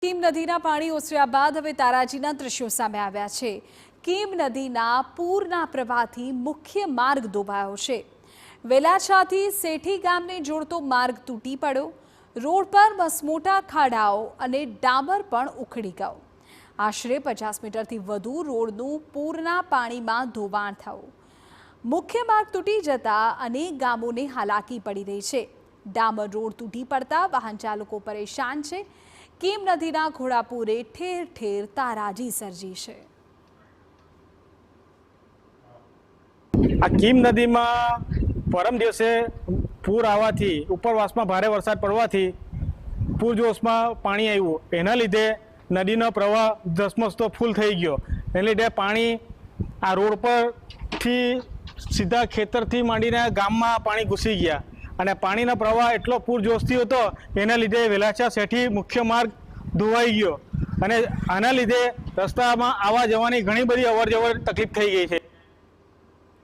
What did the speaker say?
કીમ નદીના પાણી ઓસર્યા બાદ હવે તારાજીના દ્રશ્યો સામે આવ્યા છે। કીમ નદીના પૂરના પ્રવાહથી મુખ્ય માર્ગ દોભાયો છે। વેલાછાથી સેઠી ગામને જોડતો માર્ગ તૂટી પડ્યો। રોડ પર મસમોટા ખાડાઓ અને ડામર પણ ઉખડી ગયો। આશરે 50 મીટરથી વધુ રોડનું પૂરના પાણીમાં ધોવાણ થયું। મુખ્ય માર્ગ તૂટી જતા અનેક ગામોને હાલાકી પડી રહી છે। ડામર રોડ તૂટી પડતા વાહન ચાલકો પરેશાન છે। કીમ નદીના ઘોડાપુરે ઠેર ઠેર તારાજી સર્જી છે। આ કીમ નદીમાં પરમ દિવસે પૂર આવવાથી ઉપરવાસમાં ભારે વરસાદ પડવાથી પૂરજોશમાં પાણી આવ્યું। એના લીધે નદીનો પ્રવાહ ધસમસતો ફૂલ થઈ ગયો। એને લીધે પાણી આ રોડ પરથી સીધા ખેતરથી માંડીને ગામમાં પાણી ઘૂસી ગયા અને પાણીનો પ્રવાહ એટલો પૂરજોશથી હતો એના લીધે વેલાછા સેઠી મુખ્ય માર્ગ ધોવાઈ ગયો અને આના લીધે રસ્તામાં આવવા જવાની ઘણી બધી અવરજવર તકલીફ થઈ ગઈ છે।